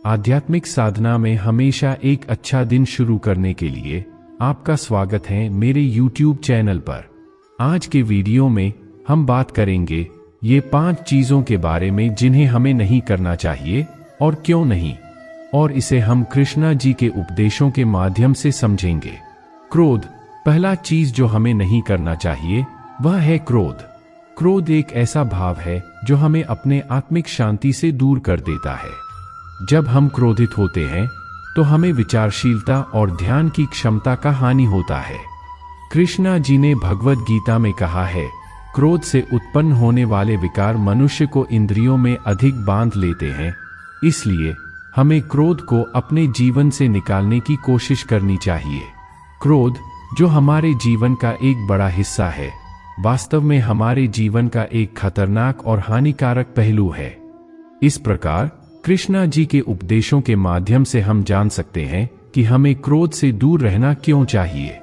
आध्यात्मिक साधना में हमेशा एक अच्छा दिन शुरू करने के लिए आपका स्वागत है मेरे YouTube चैनल पर। आज के वीडियो में हम बात करेंगे ये 5 चीजों के बारे में जिन्हें हमें नहीं करना चाहिए और क्यों नहीं, और इसे हम कृष्णा जी के उपदेशों के माध्यम से समझेंगे। क्रोध, पहला चीज जो हमें नहीं करना चाहिए वह है क्रोध। क्रोध एक ऐसा भाव है जो हमें अपने आत्मिक शांति से दूर कर देता है। जब हम क्रोधित होते हैं तो हमें विचारशीलता और ध्यान की क्षमता का हानि होता है। कृष्णा जी ने भगवद गीता में कहा है, क्रोध से उत्पन्न होने वाले विकार मनुष्य को इंद्रियों में अधिक बांध लेते हैं, इसलिए हमें क्रोध को अपने जीवन से निकालने की कोशिश करनी चाहिए। क्रोध, जो हमारे जीवन का एक बड़ा हिस्सा है, वास्तव में हमारे जीवन का एक खतरनाक और हानिकारक पहलू है। इस प्रकार कृष्णा जी के उपदेशों के माध्यम से हम जान सकते हैं कि हमें क्रोध से दूर रहना क्यों चाहिए।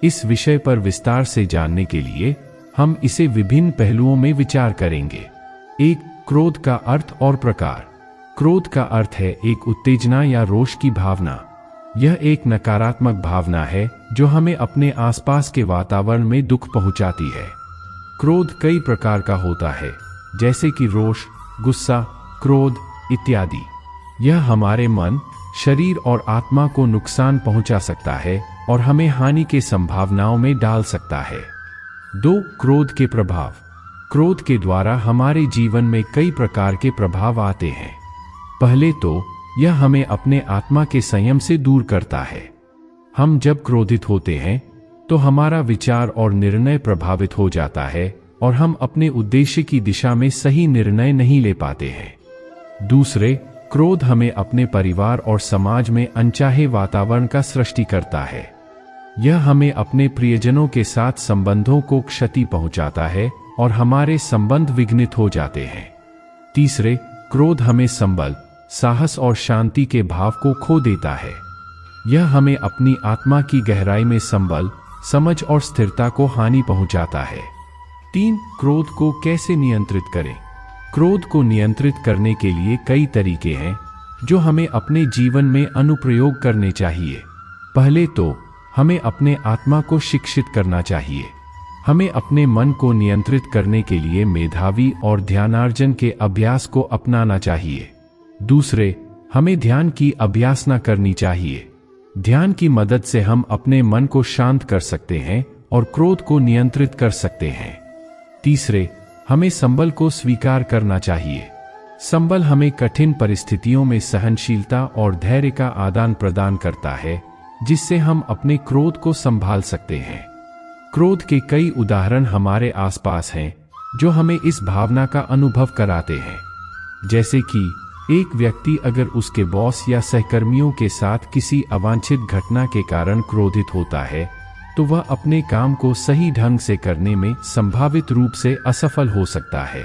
इस विषय पर विस्तार से जानने के लिए हम इसे विभिन्न पहलुओं में विचार करेंगे। 1. क्रोध का अर्थ और प्रकार। क्रोध का अर्थ है एक उत्तेजना या रोष की भावना। यह एक नकारात्मक भावना है जो हमें अपने आसपास के वातावरण में दुख पहुंचाती है। क्रोध कई प्रकार का होता है, जैसे कि रोष, गुस्सा, क्रोध इत्यादि। यह हमारे मन, शरीर और आत्मा को नुकसान पहुंचा सकता है और हमें हानि के संभावनाओं में डाल सकता है। 2. क्रोध के प्रभाव। क्रोध के द्वारा हमारे जीवन में कई प्रकार के प्रभाव आते हैं। पहले तो यह हमें अपने आत्मा के संयम से दूर करता है। हम जब क्रोधित होते हैं तो हमारा विचार और निर्णय प्रभावित हो जाता है और हम अपने उद्देश्य की दिशा में सही निर्णय नहीं ले पाते हैं। दूसरे, क्रोध हमें अपने परिवार और समाज में अनचाहे वातावरण का सृष्टि करता है। यह हमें अपने प्रियजनों के साथ संबंधों को क्षति पहुंचाता है और हमारे संबंध विघ्नित हो जाते हैं। तीसरे, क्रोध हमें संबल, साहस और शांति के भाव को खो देता है। यह हमें अपनी आत्मा की गहराई में संबल, समझ और स्थिरता को हानि पहुंचाता है। 3. क्रोध को कैसे नियंत्रित करें। क्रोध को नियंत्रित करने के लिए कई तरीके हैं जो हमें अपने जीवन में अनुप्रयोग करने चाहिए। पहले तो हमें अपने आत्मा को शिक्षित करना चाहिए। हमें अपने मन को नियंत्रित करने के लिए मेधावी और ध्यानार्जन के अभ्यास को अपनाना चाहिए। दूसरे, हमें ध्यान की अभ्यास न करनी चाहिए। ध्यान की मदद से हम अपने मन को शांत कर सकते हैं और क्रोध को नियंत्रित कर सकते हैं। तीसरे, हमें संबल को स्वीकार करना चाहिए। संबल हमें कठिन परिस्थितियों में सहनशीलता और धैर्य का आदान प्रदान करता है, जिससे हम अपने क्रोध को संभाल सकते हैं। क्रोध के कई उदाहरण हमारे आसपास हैं जो हमें इस भावना का अनुभव कराते हैं। जैसे कि एक व्यक्ति अगर उसके बॉस या सहकर्मियों के साथ किसी अवांछित घटना के कारण क्रोधित होता है तो वह अपने काम को सही ढंग से करने में संभावित रूप से असफल हो सकता है।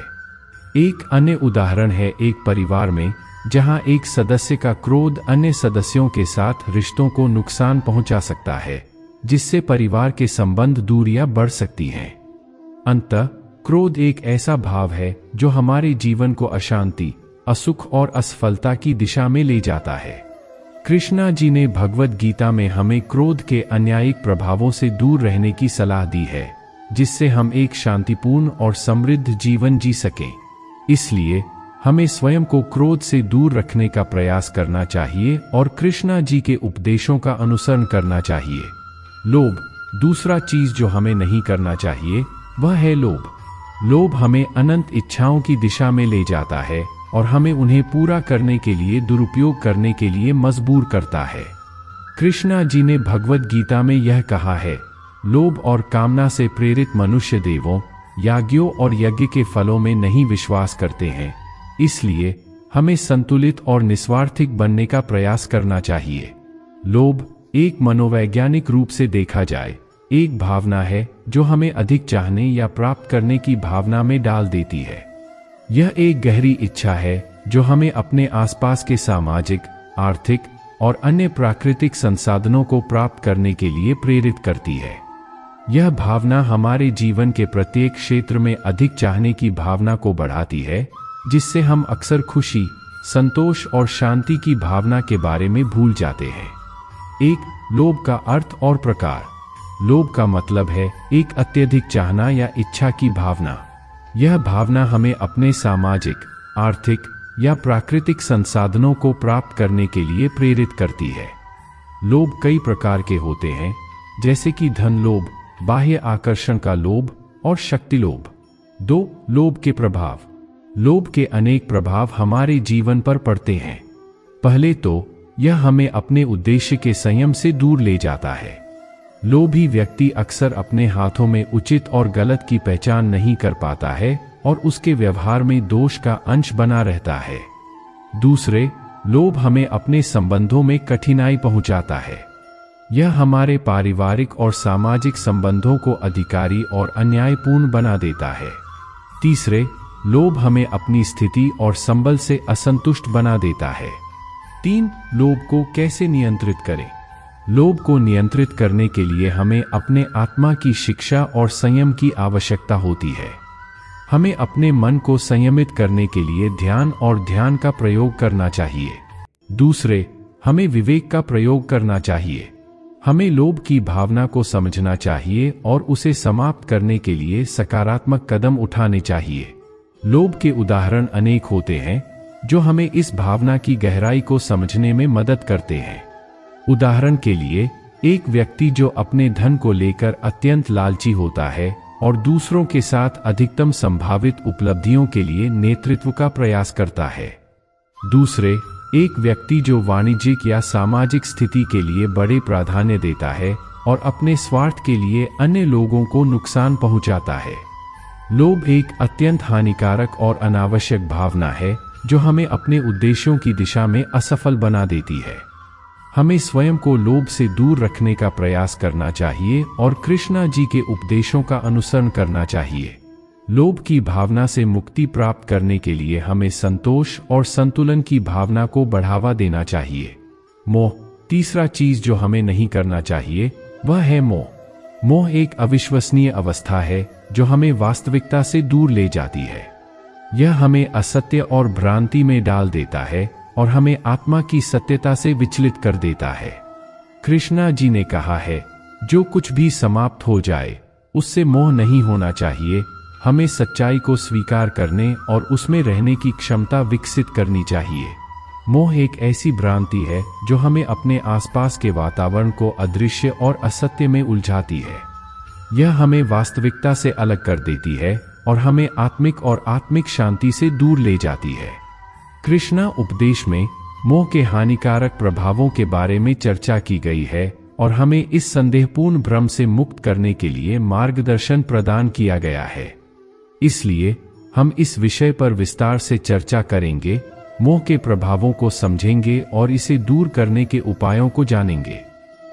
एक अन्य उदाहरण है एक परिवार में जहां एक सदस्य का क्रोध अन्य सदस्यों के साथ रिश्तों को नुकसान पहुंचा सकता है, जिससे परिवार के संबंध दूरियां बढ़ सकती हैं। अंततः क्रोध एक ऐसा भाव है जो हमारे जीवन को अशांति, असुख और असफलता की दिशा में ले जाता है। कृष्णा जी ने भगवद गीता में हमें क्रोध के अन्यायिक प्रभावों से दूर रहने की सलाह दी है, जिससे हम एक शांतिपूर्ण और समृद्ध जीवन जी सकें। इसलिए हमें स्वयं को क्रोध से दूर रखने का प्रयास करना चाहिए और कृष्णा जी के उपदेशों का अनुसरण करना चाहिए। लोभ, दूसरा चीज जो हमें नहीं करना चाहिए वह है लोभ। लोभ हमें अनंत इच्छाओं की दिशा में ले जाता है और हमें उन्हें पूरा करने के लिए दुरुपयोग करने के लिए मजबूर करता है। कृष्णा जी ने भगवद गीता में यह कहा है, लोभ और कामना से प्रेरित मनुष्य देवों, याज्ञों और यज्ञ के फलों में नहीं विश्वास करते हैं। इसलिए हमें संतुलित और निस्वार्थिक बनने का प्रयास करना चाहिए। लोभ एक मनोवैज्ञानिक रूप से देखा जाए एक भावना है जो हमें अधिक चाहने या प्राप्त करने की भावना में डाल देती है। यह एक गहरी इच्छा है जो हमें अपने आसपास के सामाजिक, आर्थिक और अन्य प्राकृतिक संसाधनों को प्राप्त करने के लिए प्रेरित करती है। यह भावना हमारे जीवन के प्रत्येक क्षेत्र में अधिक चाहने की भावना को बढ़ाती है, जिससे हम अक्सर खुशी, संतोष और शांति की भावना के बारे में भूल जाते हैं। एक, लोभ का अर्थ और प्रकार। लोभ का मतलब है एक अत्यधिक चाहना या इच्छा की भावना। यह भावना हमें अपने सामाजिक, आर्थिक या प्राकृतिक संसाधनों को प्राप्त करने के लिए प्रेरित करती है। लोभ कई प्रकार के होते हैं, जैसे कि धन लोभ, बाह्य आकर्षण का लोभ और शक्ति लोभ। 2, लोभ के प्रभाव। लोभ के अनेक प्रभाव हमारे जीवन पर पड़ते हैं। पहले तो यह हमें अपने उद्देश्य के संयम से दूर ले जाता है। लोभी व्यक्ति अक्सर अपने हाथों में उचित और गलत की पहचान नहीं कर पाता है और उसके व्यवहार में दोष का अंश बना रहता है। दूसरे, लोभ हमें अपने संबंधों में कठिनाई पहुंचाता है। यह हमारे पारिवारिक और सामाजिक संबंधों को अधिकारी और अन्यायपूर्ण बना देता है। तीसरे, लोभ हमें अपनी स्थिति और संबल से असंतुष्ट बना देता है। 3, लोभ को कैसे नियंत्रित करें। लोभ को नियंत्रित करने के लिए हमें अपने आत्मा की शिक्षा और संयम की आवश्यकता होती है। हमें अपने मन को संयमित करने के लिए ध्यान और ध्यान का प्रयोग करना चाहिए। दूसरे, हमें विवेक का प्रयोग करना चाहिए। हमें लोभ की भावना को समझना चाहिए और उसे समाप्त करने के लिए सकारात्मक कदम उठाने चाहिए। लोभ के उदाहरण अनेक होते हैं जो हमें इस भावना की गहराई को समझने में मदद करते हैं। उदाहरण के लिए, एक व्यक्ति जो अपने धन को लेकर अत्यंत लालची होता है और दूसरों के साथ अधिकतम संभावित उपलब्धियों के लिए नेतृत्व का प्रयास करता है। दूसरे, एक व्यक्ति जो वाणिज्यिक या सामाजिक स्थिति के लिए बड़े प्राधान्य देता है और अपने स्वार्थ के लिए अन्य लोगों को नुकसान पहुंचाता है। लोभ एक अत्यंत हानिकारक और अनावश्यक भावना है जो हमें अपने उद्देश्यों की दिशा में असफल बना देती है। हमें स्वयं को लोभ से दूर रखने का प्रयास करना चाहिए और कृष्णा जी के उपदेशों का अनुसरण करना चाहिए। लोभ की भावना से मुक्ति प्राप्त करने के लिए हमें संतोष और संतुलन की भावना को बढ़ावा देना चाहिए। मोह। तीसरा चीज जो हमें नहीं करना चाहिए वह है मोह। मोह एक अविश्वसनीय अवस्था है जो हमें वास्तविकता से दूर ले जाती है। यह हमें असत्य और भ्रांति में डाल देता है और हमें आत्मा की सत्यता से विचलित कर देता है। कृष्णा जी ने कहा है, जो कुछ भी समाप्त हो जाए उससे मोह नहीं होना चाहिए। हमें सच्चाई को स्वीकार करने और उसमें रहने की क्षमता विकसित करनी चाहिए। मोह एक ऐसी भ्रांति है जो हमें अपने आसपास के वातावरण को अदृश्य और असत्य में उलझाती है। यह हमें वास्तविकता से अलग कर देती है और हमें आत्मिक और आत्मिक शांति से दूर ले जाती है। कृष्णा उपदेश में मोह के हानिकारक प्रभावों के बारे में चर्चा की गई है और हमें इस संदेहपूर्ण भ्रम से मुक्त करने के लिए मार्गदर्शन प्रदान किया गया है। इसलिए हम इस विषय पर विस्तार से चर्चा करेंगे, मोह के प्रभावों को समझेंगे और इसे दूर करने के उपायों को जानेंगे।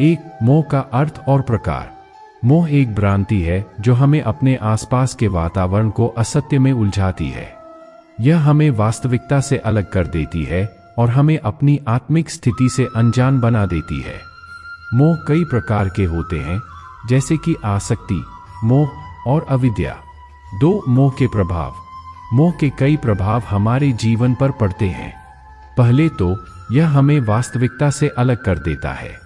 1, मोह का अर्थ और प्रकार। मोह एक भ्रांति है जो हमें अपने आसपास के वातावरण को असत्य में उलझाती है। यह हमें वास्तविकता से अलग कर देती है और हमें अपनी आत्मिक स्थिति से अनजान बना देती है। मोह कई प्रकार के होते हैं, जैसे कि आसक्ति, मोह और अविद्या। 2, मोह के प्रभाव। मोह के कई प्रभाव हमारे जीवन पर पड़ते हैं। पहले तो यह हमें वास्तविकता से अलग कर देता है।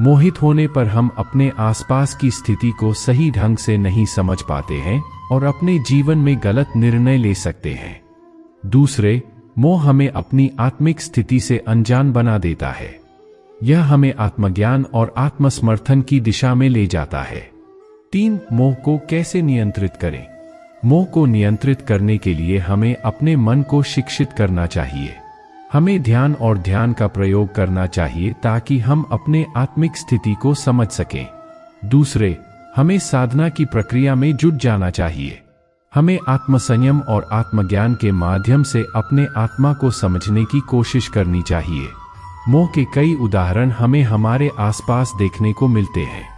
मोहित होने पर हम अपने आसपास की स्थिति को सही ढंग से नहीं समझ पाते हैं और अपने जीवन में गलत निर्णय ले सकते हैं। दूसरे, मोह हमें अपनी आत्मिक स्थिति से अनजान बना देता है। यह हमें आत्मज्ञान और आत्मसमर्थन की दिशा में ले जाता है। 3, मोह को कैसे नियंत्रित करें। मोह को नियंत्रित करने के लिए हमें अपने मन को शिक्षित करना चाहिए। हमें ध्यान और ध्यान का प्रयोग करना चाहिए ताकि हम अपने आत्मिक स्थिति को समझ सकें। दूसरे, हमें साधना की प्रक्रिया में जुट जाना चाहिए। हमें आत्मसंयम और आत्मज्ञान के माध्यम से अपने आत्मा को समझने की कोशिश करनी चाहिए। मोह के कई उदाहरण हमें हमारे आसपास देखने को मिलते हैं।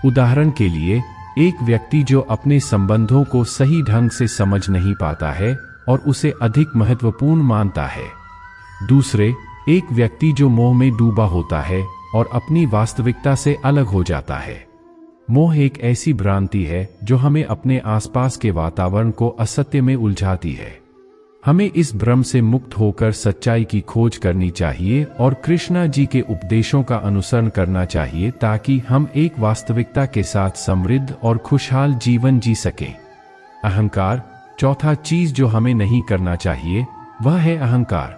उदाहरण के लिए, एक व्यक्ति जो अपने संबंधों को सही ढंग से समझ नहीं पाता है और उसे अधिक महत्वपूर्ण मानता है। दूसरे, एक व्यक्ति जो मोह में डूबा होता है और अपनी वास्तविकता से अलग हो जाता है। मोह एक ऐसी भ्रांति है जो हमें अपने आसपास के वातावरण को असत्य में उलझाती है। हमें इस भ्रम से मुक्त होकर सच्चाई की खोज करनी चाहिए और कृष्णा जी के उपदेशों का अनुसरण करना चाहिए ताकि हम एक वास्तविकता के साथ समृद्ध और खुशहाल जीवन जी सकें। अहंकार। चौथा चीज जो हमें नहीं करना चाहिए वह है अहंकार।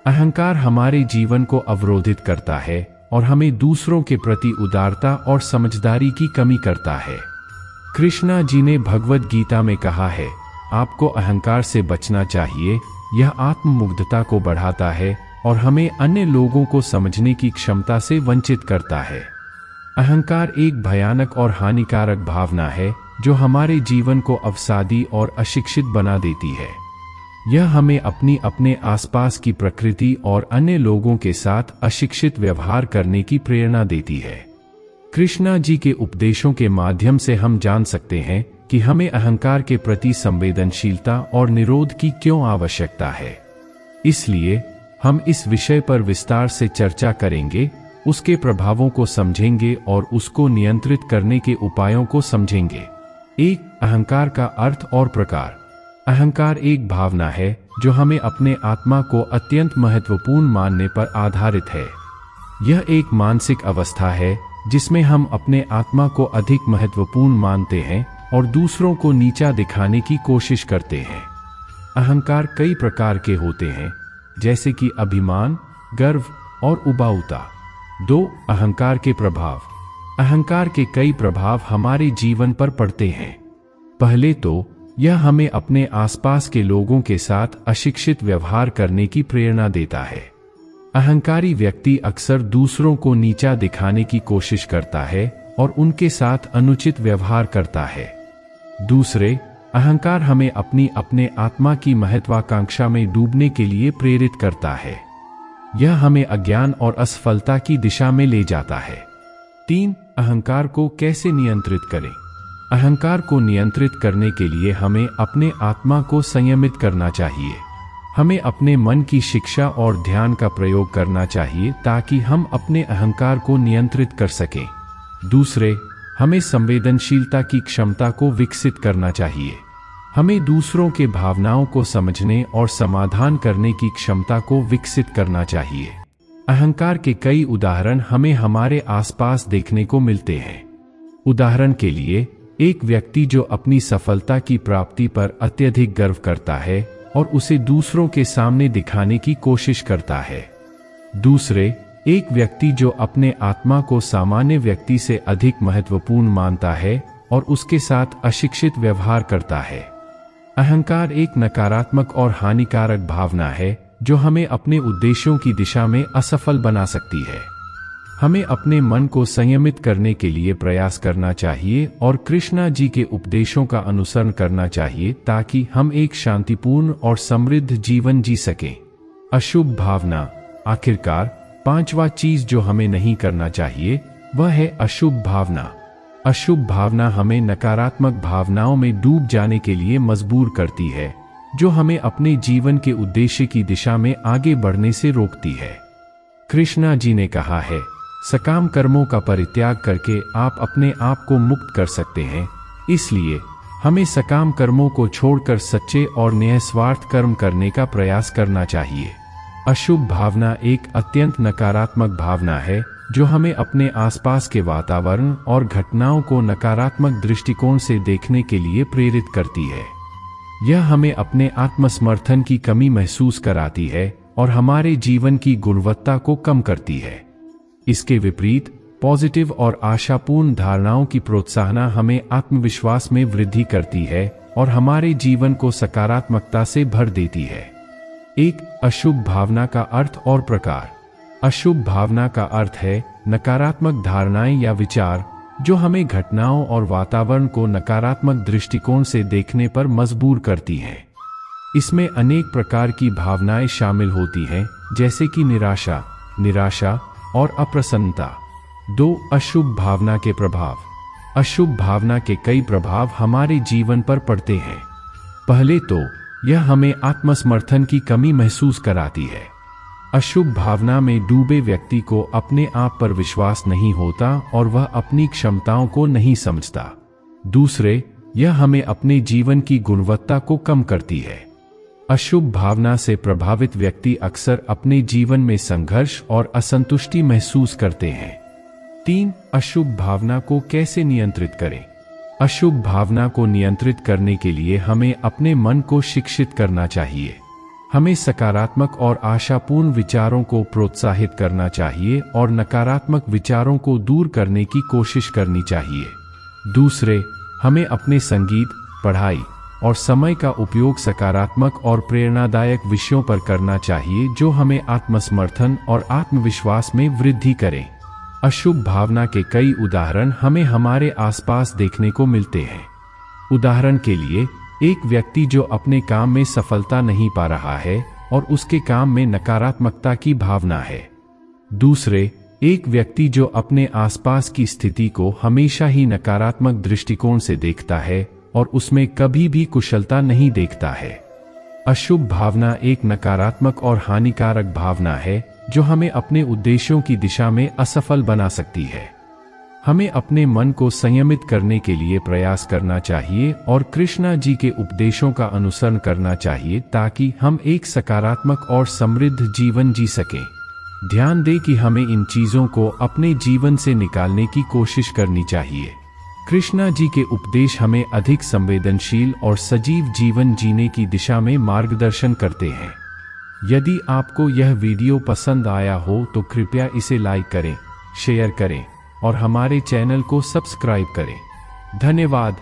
अहंकार हमारे जीवन को अवरोधित करता है और हमें दूसरों के प्रति उदारता और समझदारी की कमी करता है। कृष्णा जी ने भगवद गीता में कहा है, आपको अहंकार से बचना चाहिए, यह आत्ममुग्धता को बढ़ाता है और हमें अन्य लोगों को समझने की क्षमता से वंचित करता है। अहंकार एक भयानक और हानिकारक भावना है जो हमारे जीवन को अवसादी और अशिक्षित बना देती है। यह हमें अपने आसपास की प्रकृति और अन्य लोगों के साथ अशिक्षित व्यवहार करने की प्रेरणा देती है। कृष्णा जी के उपदेशों के माध्यम से हम जान सकते हैं कि हमें अहंकार के प्रति संवेदनशीलता और निरोध की क्यों आवश्यकता है। इसलिए हम इस विषय पर विस्तार से चर्चा करेंगे, उसके प्रभावों को समझेंगे और उसको नियंत्रित करने के उपायों को समझेंगे। 1. अहंकार का अर्थ और प्रकार। अहंकार एक भावना है जो हमें अपने आत्मा को अत्यंत महत्वपूर्ण मानने पर आधारित है। यह एक मानसिक अवस्था है जिसमें हम अपने आत्मा को अधिक महत्वपूर्ण मानते हैं और दूसरों को नीचा दिखाने की कोशिश करते हैं। अहंकार कई प्रकार के होते हैं, जैसे कि अभिमान, गर्व और उबाऊता। 2. अहंकार के प्रभाव। अहंकार के कई प्रभाव हमारे जीवन पर पड़ते हैं। पहले तो यह हमें अपने आसपास के लोगों के साथ अशिक्षित व्यवहार करने की प्रेरणा देता है। अहंकारी व्यक्ति अक्सर दूसरों को नीचा दिखाने की कोशिश करता है और उनके साथ अनुचित व्यवहार करता है। दूसरे, अहंकार हमें अपने आत्मा की महत्वाकांक्षा में डूबने के लिए प्रेरित करता है। यह हमें अज्ञान और असफलता की दिशा में ले जाता है। 3. अहंकार को कैसे नियंत्रित करें। अहंकार को नियंत्रित करने के लिए हमें अपने आत्मा को संयमित करना चाहिए। हमें अपने मन की शिक्षा और ध्यान का प्रयोग करना चाहिए ताकि हम अपने अहंकार को नियंत्रित कर सकें। दूसरे, हमें संवेदनशीलता की क्षमता को विकसित करना चाहिए। हमें दूसरों के भावनाओं को समझने और समाधान करने की क्षमता को विकसित करना चाहिए। अहंकार के कई उदाहरण हमें हमारे आसपास देखने को मिलते हैं। उदाहरण के लिए, एक व्यक्ति जो अपनी सफलता की प्राप्ति पर अत्यधिक गर्व करता है और उसे दूसरों के सामने दिखाने की कोशिश करता है। दूसरे, एक व्यक्ति जो अपने आत्मा को सामान्य व्यक्ति से अधिक महत्वपूर्ण मानता है और उसके साथ अशिक्षित व्यवहार करता है। अहंकार एक नकारात्मक और हानिकारक भावना है जो हमें अपने उद्देश्यों की दिशा में असफल बना सकती है। हमें अपने मन को संयमित करने के लिए प्रयास करना चाहिए और कृष्णा जी के उपदेशों का अनुसरण करना चाहिए ताकि हम एक शांतिपूर्ण और समृद्ध जीवन जी सकें। अशुभ भावना। आखिरकार 5वां चीज जो हमें नहीं करना चाहिए वह है अशुभ भावना। अशुभ भावना हमें नकारात्मक भावनाओं में डूब जाने के लिए मजबूर करती है, जो हमें अपने जीवन के उद्देश्य की दिशा में आगे बढ़ने से रोकती है। कृष्णा जी ने कहा है, सकाम कर्मों का परित्याग करके आप अपने आप को मुक्त कर सकते हैं। इसलिए हमें सकाम कर्मों को छोड़कर सच्चे और निस्वार्थ कर्म करने का प्रयास करना चाहिए। अशुभ भावना एक अत्यंत नकारात्मक भावना है जो हमें अपने आसपास के वातावरण और घटनाओं को नकारात्मक दृष्टिकोण से देखने के लिए प्रेरित करती है। यह हमें अपने आत्मसमर्थन की कमी महसूस कराती है और हमारे जीवन की गुणवत्ता को कम करती है। इसके विपरीत पॉजिटिव और आशापूर्ण धारणाओं की प्रोत्साहना हमें आत्मविश्वास में वृद्धि करती है और हमारे जीवन को सकारात्मकता से भर देती है। एक अशुभ भावना का अर्थ और प्रकार। अशुभ भावना का अर्थ है नकारात्मक धारणाएं या विचार जो हमें घटनाओं और वातावरण को नकारात्मक दृष्टिकोण से देखने पर मजबूर करती हैं। इसमें अनेक प्रकार की भावनाएं शामिल होती हैं, जैसे कि निराशा और अप्रसन्नता। 2 अशुभ भावना के प्रभाव। अशुभ भावना के कई प्रभाव हमारे जीवन पर पड़ते हैं। पहले तो यह हमें आत्मसमर्थन की कमी महसूस कराती है। अशुभ भावना में डूबे व्यक्ति को अपने आप पर विश्वास नहीं होता और वह अपनी क्षमताओं को नहीं समझता। दूसरे, यह हमें अपने जीवन की गुणवत्ता को कम करती है। अशुभ भावना से प्रभावित व्यक्ति अक्सर अपने जीवन में संघर्ष और असंतुष्टि महसूस करते हैं। 3. अशुभ भावना को कैसे नियंत्रित करें? अशुभ भावना को नियंत्रित करने के लिए हमें अपने मन को शिक्षित करना चाहिए। हमें सकारात्मक और आशापूर्ण विचारों को प्रोत्साहित करना चाहिए और नकारात्मक विचारों को दूर करने की कोशिश करनी चाहिए। दूसरे, हमें अपने संगीत, पढ़ाई और समय का उपयोग सकारात्मक और प्रेरणादायक विषयों पर करना चाहिए जो हमें आत्मसमर्थन और आत्मविश्वास में वृद्धि करें। अशुभ भावना के कई उदाहरण हमें हमारे आसपास देखने को मिलते हैं। उदाहरण के लिए, एक व्यक्ति जो अपने काम में सफलता नहीं पा रहा है और उसके काम में नकारात्मकता की भावना है। दूसरे, एक व्यक्ति जो अपने आसपास की स्थिति को हमेशा ही नकारात्मक दृष्टिकोण से देखता है और उसमें कभी भी कुशलता नहीं देखता है। अशुभ भावना एक नकारात्मक और हानिकारक भावना है जो हमें अपने उद्देश्यों की दिशा में असफल बना सकती है। हमें अपने मन को संयमित करने के लिए प्रयास करना चाहिए और कृष्णा जी के उपदेशों का अनुसरण करना चाहिए ताकि हम एक सकारात्मक और समृद्ध जीवन जी सकें। ध्यान दें कि हमें इन चीजों को अपने जीवन से निकालने की कोशिश करनी चाहिए। कृष्णा जी के उपदेश हमें अधिक संवेदनशील और सजीव जीवन जीने की दिशा में मार्गदर्शन करते हैं। यदि आपको यह वीडियो पसंद आया हो तो कृपया इसे लाइक करें, शेयर करें और हमारे चैनल को सब्सक्राइब करें। धन्यवाद।